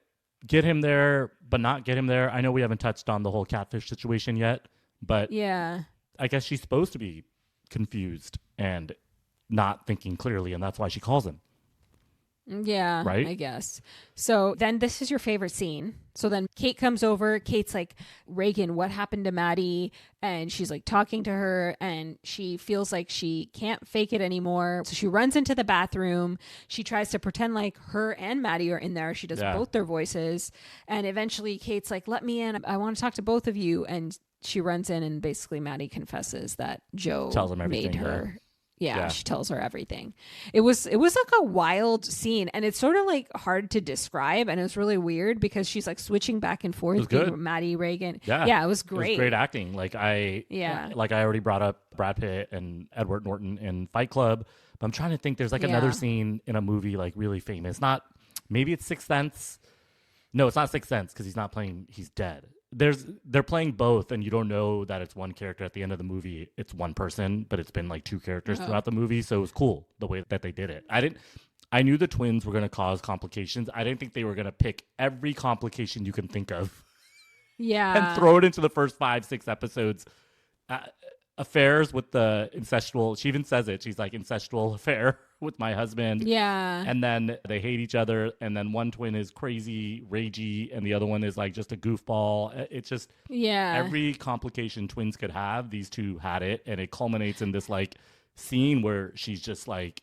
get him there, but not get him there. I know we haven't touched on the whole Catfish situation yet, but yeah, I guess she's supposed to be confused and not thinking clearly, and that's why she calls him. Yeah, right? I guess. So then this is your favorite scene. So then Kate comes over. Kate's like, Reagan, what happened to Maddie? And she's like talking to her, and she feels like she can't fake it anymore. So she runs into the bathroom. She tries to pretend like her and Maddie are in there. She does both their voices. And eventually Kate's like, let me in. I want to talk to both of you. And she runs in, and basically Maddie confesses that Joe made her. Yeah, she tells her everything. It was like a wild scene, and it's sort of like hard to describe, and it was really weird because she's like switching back and forth between Maddie, Reagan. Yeah, it was great. It was great acting. Like I already brought up Brad Pitt and Edward Norton in Fight Club, but I'm trying to think. There's like another scene in a movie like really famous. Maybe it's Sixth Sense. No, it's not Sixth Sense because he's not playing. He's dead. They're playing both, and you don't know that it's one character at the end of the movie. It's one person, but it's been like two characters throughout the movie. So it was cool the way that they did it. I knew the twins were going to cause complications. I didn't think they were going to pick every complication you can think of. Yeah. And throw it into the first 5-6 episodes. Affairs with the incestual. She even says it. She's like, incestual affair with my husband. Yeah. And then they hate each other. And then one twin is crazy, ragey, and the other one is like just a goofball. It's just every complication twins could have. These two had it, and it culminates in this like scene where she's just like,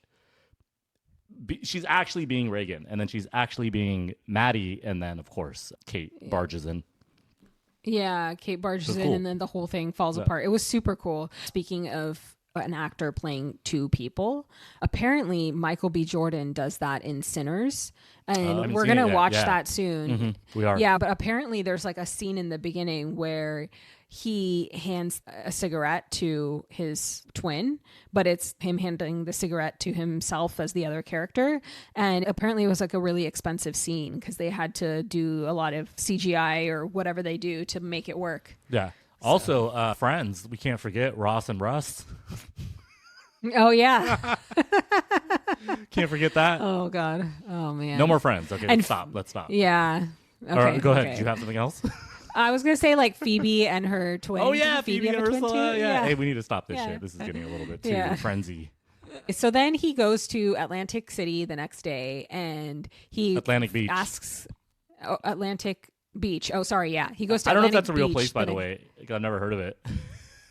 she's actually being Reagan, and then she's actually being Maddie, and then of course Kate barges in. Yeah, Kate barges in, and then the whole thing falls apart. It was super cool. Speaking of an actor playing two people, apparently Michael B. Jordan does that in Sinners, and we're going to watch that soon. Mm-hmm. We are. Yeah, but apparently there's like a scene in the beginning where he hands a cigarette to his twin, but it's him handing the cigarette to himself as the other character. And apparently it was like a really expensive scene because they had to do a lot of CGI or whatever they do to make it work. Yeah. Also, Friends, we can't forget Ross and Russ. Oh, yeah. Can't forget that. Oh, God. Oh, man. No more Friends. Okay, let's stop. Yeah. Okay. Go ahead. Did you have something else? I was going to say like Phoebe and her twin. Oh, yeah. Phoebe and Ursula. Yeah. Hey, we need to stop this shit. This is getting a little bit too frenzy. So then he goes to Atlantic City the next day, and he Atlantic Beach. asks Atlantic Beach. Oh, sorry. Yeah. He goes to I don't know Atlantic if that's a real Beach, place, by the way. I've never heard of it,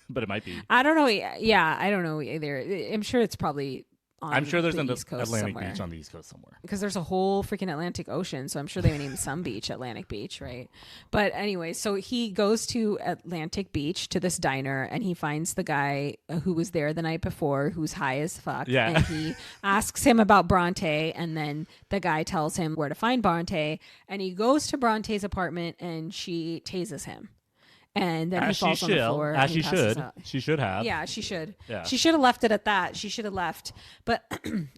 but it might be. I don't know. Yeah. I don't know either. I'm sure it's probably on I'm sure there's an East Coast Atlantic somewhere. Beach on the East Coast somewhere. Because there's a whole freaking Atlantic Ocean. So I'm sure they named some beach Atlantic Beach, right? But anyway, so he goes to Atlantic Beach to this diner, and he finds the guy who was there the night before who's high as fuck. Yeah. And he asks him about Bronte, and then the guy tells him where to find Bronte, and he goes to Bronte's apartment, and she tases him. And then he falls on the floor. As she should. She should have. Yeah, she should. Yeah. She should have left it at that. She should have left. But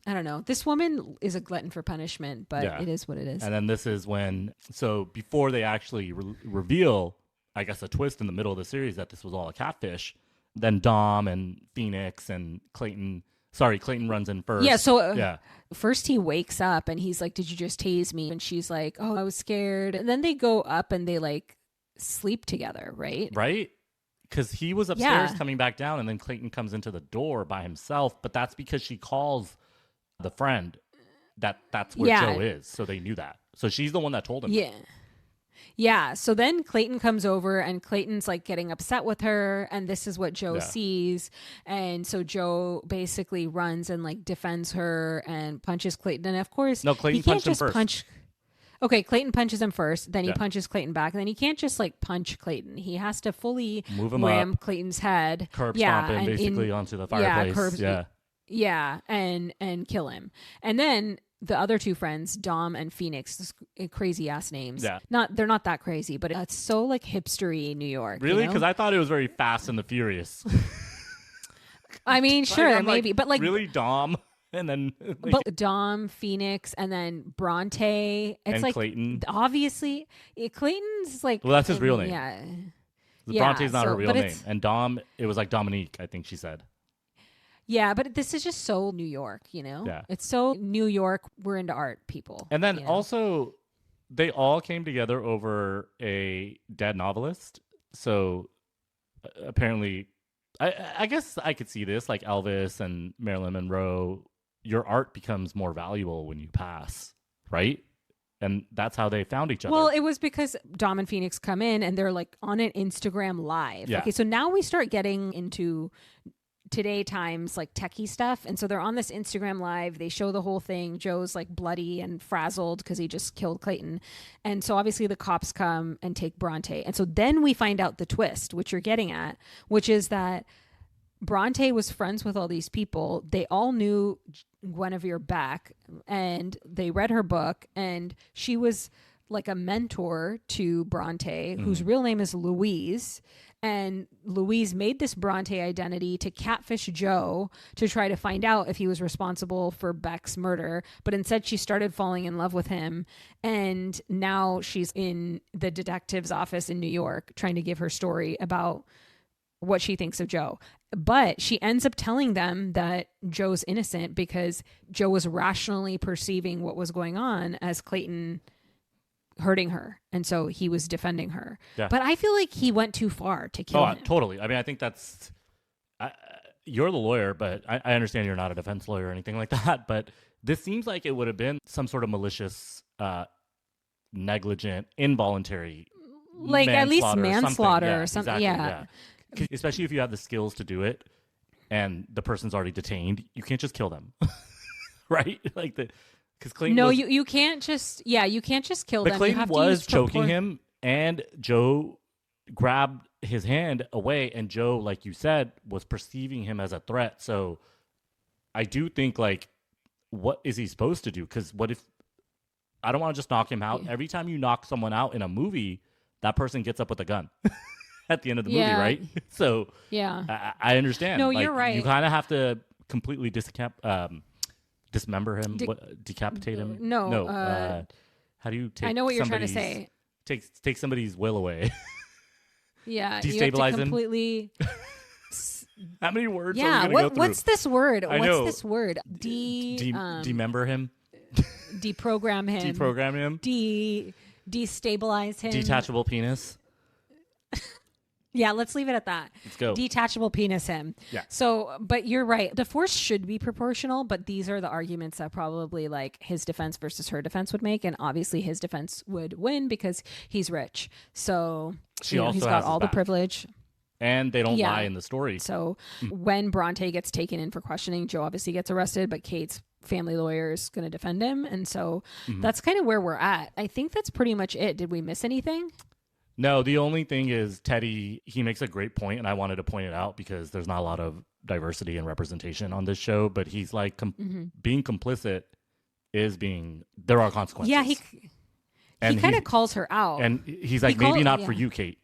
I don't know. This woman is a glutton for punishment, but it is what it is. And then this is when, so before they actually reveal, I guess, a twist in the middle of the series that this was all a catfish, then Dom and Phoenix and Clayton runs in first. Yeah, so first he wakes up and he's like, did you just tase me? And she's like, oh, I was scared. And then they go up and they like sleep together, right? Right? Because he was upstairs coming back down, and then Clayton comes into the door by himself, but that's because she calls the friend that's where Joe is, so they knew that. So she's the one that told him. Yeah. So then Clayton comes over, and Clayton's like getting upset with her, and this is what Joe sees. And so Joe basically runs and like defends her and punches Clayton. And of course, no, Clayton punched him first. Okay, Clayton punches him first, then he punches Clayton back, and then he can't just like punch Clayton. He has to fully move him ram up, Clayton's head, curb stomp him basically onto the fireplace. And kill him. And then the other two friends, Dom and Phoenix, crazy ass names. Yeah. They're not that crazy, but it's so like hipstery New York. Really? Because I thought it was very Fast and the Furious. I mean, sure, maybe, like, but like really Dom. And then but Dom, Phoenix, and then Bronte. It's and like Clayton. Obviously, Clayton's like, well, that's his real name. Yeah, Bronte's not her real name. And Dom, it was like Dominique, I think she said. Yeah, but this is just so New York, you know? Yeah. It's so New York. We're into art, people. And then also, they all came together over a dead novelist. So apparently I guess I could see this, like Elvis and Marilyn Monroe. Your art becomes more valuable when you pass, right? And that's how they found each other. Well, it was because Dom and Phoenix come in and they're like on an Instagram live. Yeah. Okay, so now we start getting into today times like techie stuff, and so they're on this Instagram live. They show the whole thing. Joe's like bloody and frazzled because he just killed Clayton, and so obviously the cops come and take Bronte, and so then we find out the twist, which you're getting at, which is that Bronte was friends with all these people. They all knew Guinevere Beck, and they read her book, and she was like a mentor to Bronte, whose real name is Louise. And Louise made this Bronte identity to catfish Joe to try to find out if he was responsible for Beck's murder. But instead, she started falling in love with him. And now she's in the detective's office in New York trying to give her story about what she thinks of Joe. But she ends up telling them that Joe's innocent because Joe was rationally perceiving what was going on as Clayton hurting her, and so he was defending her. Yeah. But I feel like he went too far to kill him. Totally. I mean, I think that's you're the lawyer, but I understand you're not a defense lawyer or anything like that, but this seems like it would have been some sort of malicious, negligent, involuntary, like at least manslaughter or something. Exactly, yeah. Especially if you have the skills to do it and the person's already detained, you can't just kill them. Right? Like because Clayton you can't just kill them. Clayton you have was to choking him, and Joe grabbed his hand away, and Joe, like you said, was perceiving him as a threat. So I do think, like, what is he supposed to do? Because what if I don't want to just knock him out? Every time you knock someone out in a movie, that person gets up with a gun at the end of the movie, right? So I understand. No, like, you're right. You kind of have to completely dismember him, decapitate him. No. How do you take? I know what you're trying to say. Take somebody's will away. Yeah, destabilize you have to completely. How many words? Yeah, are we gonna go what's this word? I know. What's this word? Demember him. Deprogram him. Deprogram him. Destabilize him. Detachable penis. Yeah, let's leave it at that. Let's go. Detachable penis him. Yeah. So, but you're right. The force should be proportional, but these are the arguments that probably like his defense versus her defense would make. And obviously his defense would win because he's rich. So he's got all the privilege. And they don't lie in the story. So when Bronte gets taken in for questioning, Joe obviously gets arrested, but Kate's family lawyer is going to defend him. And so that's kind of where we're at. I think that's pretty much it. Did we miss anything? No, the only thing is Teddy, he makes a great point, and I wanted to point it out because there's not a lot of diversity and representation on this show, but he's like, being complicit is there are consequences. Yeah, he kind of calls her out. And he's like, maybe not for you, Kate,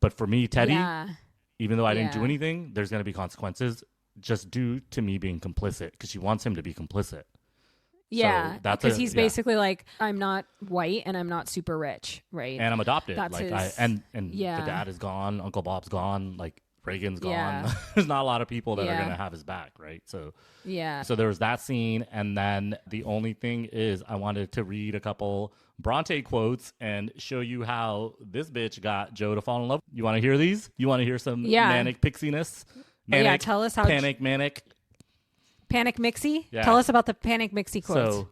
but for me, Teddy, even though I didn't do anything, there's going to be consequences just due to me being complicit, because she wants him to be complicit. Yeah, because he's basically like, I'm not white and I'm not super rich, right? And I'm adopted. That's like his, the dad is gone, Uncle Bob's gone, like Reagan's gone. There's not a lot of people that are gonna have his back, right? So so there was that scene, and then the only thing is I wanted to read a couple Bronte quotes and show you how this bitch got Joe to fall in love. You want to hear these? You want to hear some manic pixiness? Manic, tell us how manic. Panic Mixie? Yeah. Tell us about the Panic Mixie quotes. So,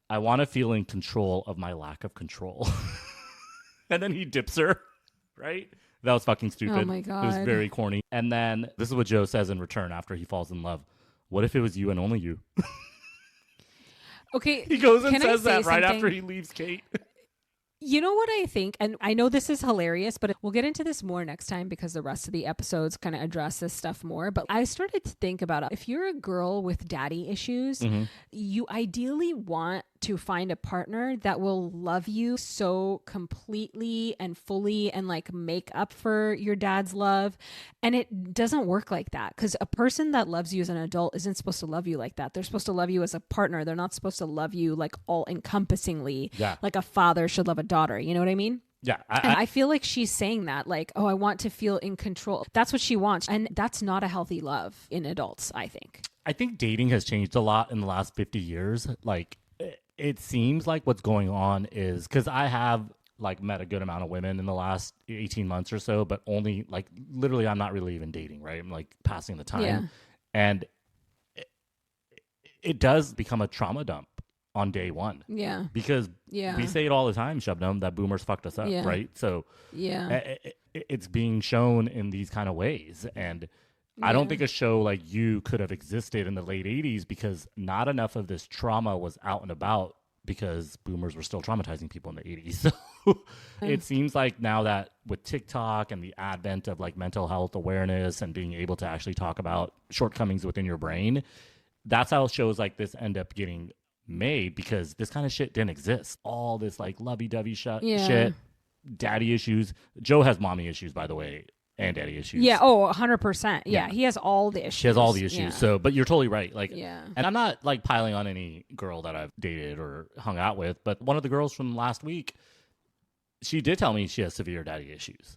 I want to feel in control of my lack of control. And then he dips her, right? That was fucking stupid. Oh my God. It was very corny. And then this is what Joe says in return after he falls in love. What if it was you and only you? Okay. He goes and says that right after he leaves Kate. You know what I think? And I know this is hilarious, but we'll get into this more next time because the rest of the episodes kind of address this stuff more. But I started to think about it. If you're a girl with daddy issues, you ideally want to find a partner that will love you so completely and fully and like make up for your dad's love. And it doesn't work like that, because a person that loves you as an adult isn't supposed to love you like that. They're supposed to love you as a partner. They're not supposed to love you like all encompassingly, like a father should love a daughter. You know what I mean? Yeah. I feel like she's saying that, like, oh, I want to feel in control. That's what she wants. And that's not a healthy love in adults, I think. I think dating has changed a lot in the last 50 years. Like, it seems like what's going on is, because I have like met a good amount of women in the last 18 months or so, but only like literally I'm not really even dating, right? I'm like passing the time. Yeah. And it does become a trauma dump on day one. Yeah. Because we say it all the time, Shabnam, that boomers fucked us up, right? So it's being shown in these kind of ways. And I don't think a show like You could have existed in the late 80s because not enough of this trauma was out and about because boomers were still traumatizing people in the 80s. So it seems like now that with TikTok and the advent of like mental health awareness and being able to actually talk about shortcomings within your brain, that's how shows like this end up getting made because this kind of shit didn't exist. All this like lovey-dovey shit, daddy issues. Joe has mommy issues, by the way, and daddy issues. Yeah. Oh, 100%. Yeah. He has all the issues. He has all the issues. Yeah. So, but you're totally right. Like, and I'm not like piling on any girl that I've dated or hung out with, but one of the girls from last week, she did tell me she has severe daddy issues.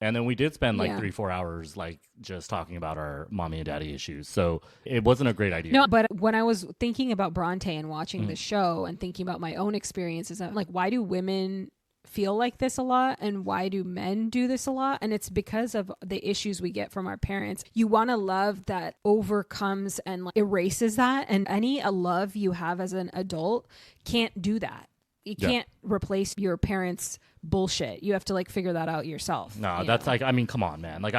And then we did spend like 3-4 hours like just talking about our mommy and daddy issues. So it wasn't a great idea. No, but when I was thinking about Bronte and watching the show and thinking about my own experiences, I'm like, why do women feel like this a lot and why do men do this a lot? And it's because of the issues we get from our parents. You want a love that overcomes and like erases that, and any love you have as an adult can't do that. You can't replace your parents' bullshit. You have to like figure that out yourself. No, that's like, I mean, come on, man. Like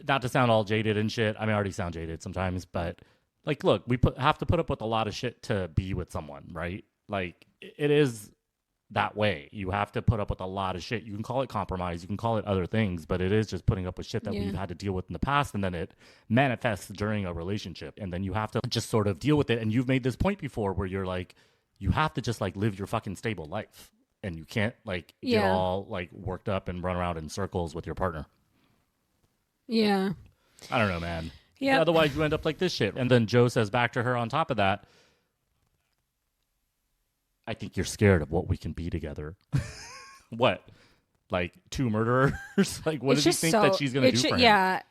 not to sound all jaded and shit. I mean, I already sound jaded sometimes, but like, look, we have to put up with a lot of shit to be with someone, right? Like it is that way. You have to put up with a lot of shit. You can call it compromise, you can call it other things, but it is just putting up with shit that we've had to deal with in the past, and then it manifests during a relationship, and then you have to just sort of deal with it. And you've made this point before where you're like, you have to just like live your fucking stable life, and you can't like get all like worked up and run around in circles with your partner. Yeah. I don't know, man. Yeah. Otherwise you end up like this shit. And then Joe says back to her on top of that, I think you're scared of what we can be together. What? Like 2 murderers? Like what does he think that she's going to do for him? Yeah.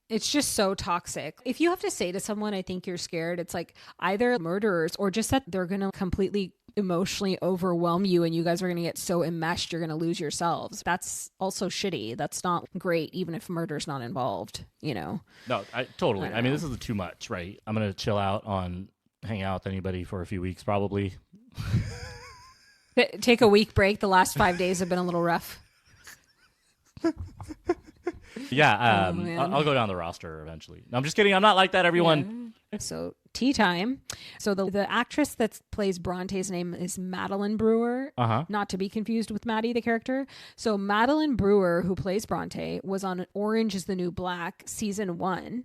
It's just so toxic. If you have to say to someone, I think you're scared, it's like either murderers or just that they're going to completely emotionally overwhelm you and you guys are going to get so enmeshed you're going to lose yourselves. That's also shitty. That's not great, even if murder's not involved, you know? No, totally. I mean, this is too much, right? I'm going to chill out on hang out with anybody for a few weeks probably. Take a week break. The last 5 days have been a little rough. Yeah, I'll go down the roster eventually. No, I'm just kidding. I'm not like that, everyone. Yeah. So tea time. So the actress that plays Bronte's name is Madeline Brewer, not to be confused with Maddie, the character. So Madeline Brewer, who plays Bronte, was on Orange is the New Black season 1.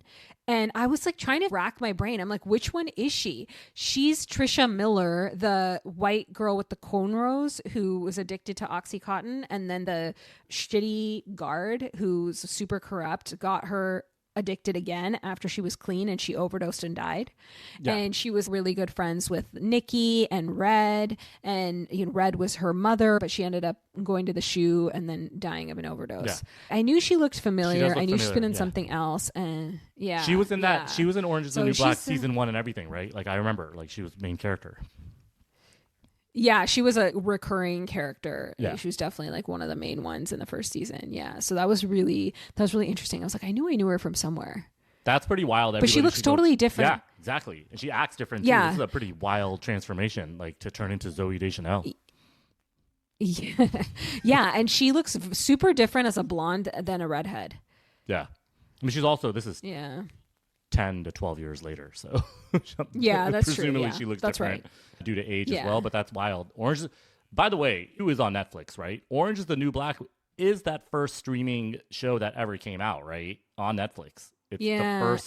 And I was like trying to rack my brain. I'm like, which one is she? She's Trisha Miller, the white girl with the cornrows who was addicted to Oxycontin. And then the shitty guard who's super corrupt got her addicted again after she was clean and she overdosed and died. Yeah. And she was really good friends with Nikki and Red, and Red was her mother, but she ended up going to the shoe and then dying of an overdose. I knew she looked familiar. I knew she's been in something else, and she was in that. She was in Orange is the New Black season 1 and everything, right? Like I remember, like she was the main character. Yeah, she was a recurring character. Yeah. She was definitely like one of the main ones in the first season. Yeah. So that was really interesting. I was like, I knew her from somewhere. That's pretty wild. But she looks totally different. Yeah, exactly. And she acts different too. This is a pretty wild transformation, like to turn into Zooey Deschanel. Yeah. Yeah, and she looks super different as a blonde than a redhead. Yeah. I mean, this is 10 to 12 years later, so that's presumably true. She looks different due to age as well, but that's wild. Orange, by the way, it was on Netflix, right? Orange is the New Black is that first streaming show that ever came out, right? On Netflix. It's the first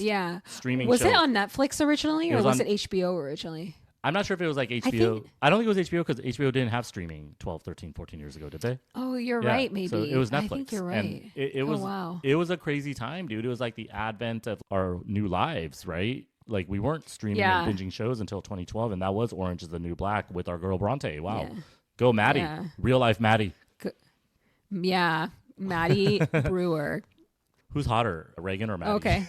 streaming show. Was it on Netflix originally, or was it HBO originally? I'm not sure if it was like HBO. I don't think it was HBO because HBO didn't have streaming 12, 13, 14 years ago, did they? Oh, you're right, maybe. So it was Netflix. I think you're right. And it was a crazy time, dude. It was like the advent of our new lives, right? Like we weren't streaming and binging shows until 2012, and that was Orange is the New Black with our girl Bronte. Wow. Yeah. Go Maddie. Yeah. Real life Maddie. Yeah. Maddie Brewer. Who's hotter, Reagan or Maddie? Okay.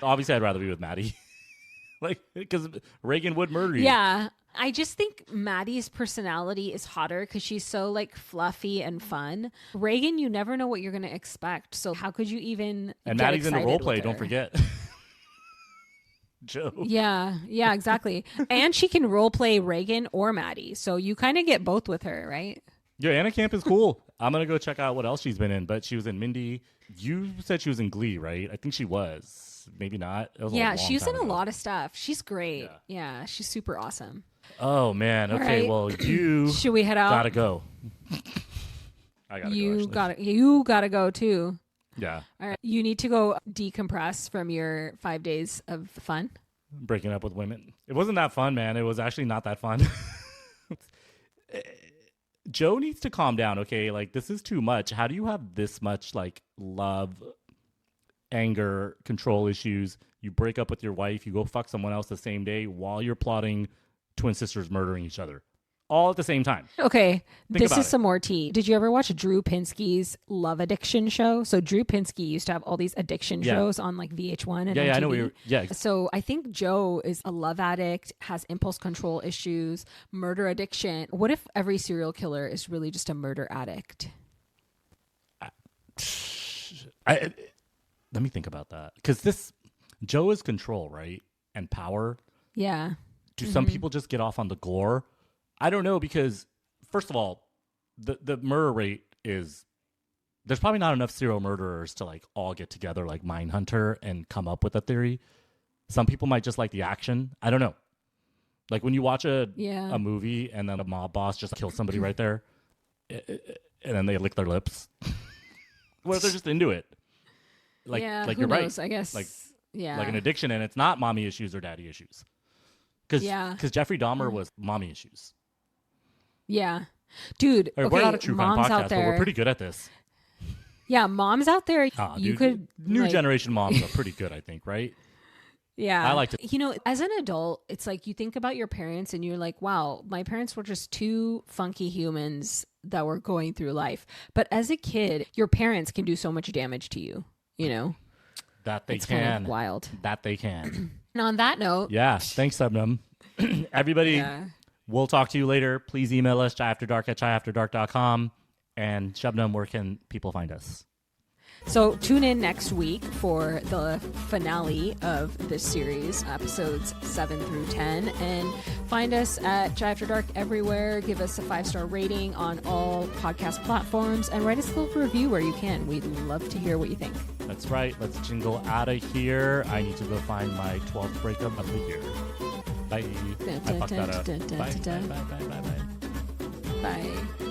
Obviously, I'd rather be with Maddie. Like, because Reagan would murder you. Yeah. I just think Maddie's personality is hotter because she's so like fluffy and fun. Reagan, you never know what you're going to expect. So how could you even And get Maddie's in the excited role play, with her? don't forget. Joe. Yeah, exactly. And she can role play Reagan or Maddie. So you kind of get both with her, right? Yeah, Anna Camp is cool. I'm going to go check out what else she's been in. But she was in Mindy. You said she was in Glee, right? I think she was. Maybe not. It was a long She's time in a ago. lot of stuff. She's great. Yeah, she's super awesome. Oh, man. All Okay, right. well, you Should we head out? gotta go. I gotta go, You gotta go too. Yeah. All right. You need to go decompress from your 5 days of fun. Breaking up with women. It wasn't that fun, man. It was actually not that fun. Joe needs to calm down, okay? Like, this is too much. How do you have this much, like, love, anger, control issues? You break up with your wife, you go fuck someone else the same day while you're plotting twin sisters murdering each other. All at the same time. Okay, this about is it. some more tea. Did you ever watch Drew Pinsky's Love Addiction show? So Drew Pinsky used to have all these addiction shows on like VH1 and Yeah, MTV. I know what you're... Yeah. So I think Joe is a love addict, has impulse control issues, murder addiction. What if every serial killer is really just a murder addict? Let me think about that. Because Joe is control, right? And power. Yeah. Do some people just get off on the gore? I don't know, because first of all, the murder rate is, there's probably not enough serial murderers to like all get together like Mindhunter and come up with a theory. Some people might just like the action. I don't know. Like when you watch a movie and then a mob boss just kills somebody right there, and then they lick their lips. What if they're just into it? Like who you're knows? right. I guess. Like Yeah. like an addiction, and it's not mommy issues or daddy issues. Because Jeffrey Dahmer was mommy issues. Yeah. Dude, Right, okay, we're not a true crime moms podcast, out but there. we're pretty good at this. Yeah, moms out there, you Dude, could new like, generation moms are pretty good, I think, right? Yeah. I like to. You know, as an adult, it's like you think about your parents and you're like, wow, my parents were just two funky humans that were going through life. But as a kid, your parents can do so much damage to you, you know? That they It's can. kind of wild. That they can. And on that note, Yeah. Thanks, Shabnam. Everybody, we'll talk to you later. Please email us, chaiafterdark@chaiafterdark.com. And Shabnam, where can people find us? So tune in next week for the finale of this series, episodes 7 through 10, and find us at Chai After Dark everywhere. Give us a 5-star rating on all podcast platforms and write us a little review where you can. We'd love to hear what you think. That's right. Let's jingle out of here. I need to go find my 12th breakup of the year. Bye. I fucked that up. Bye. Bye. Bye. Bye. Bye. Bye. Bye.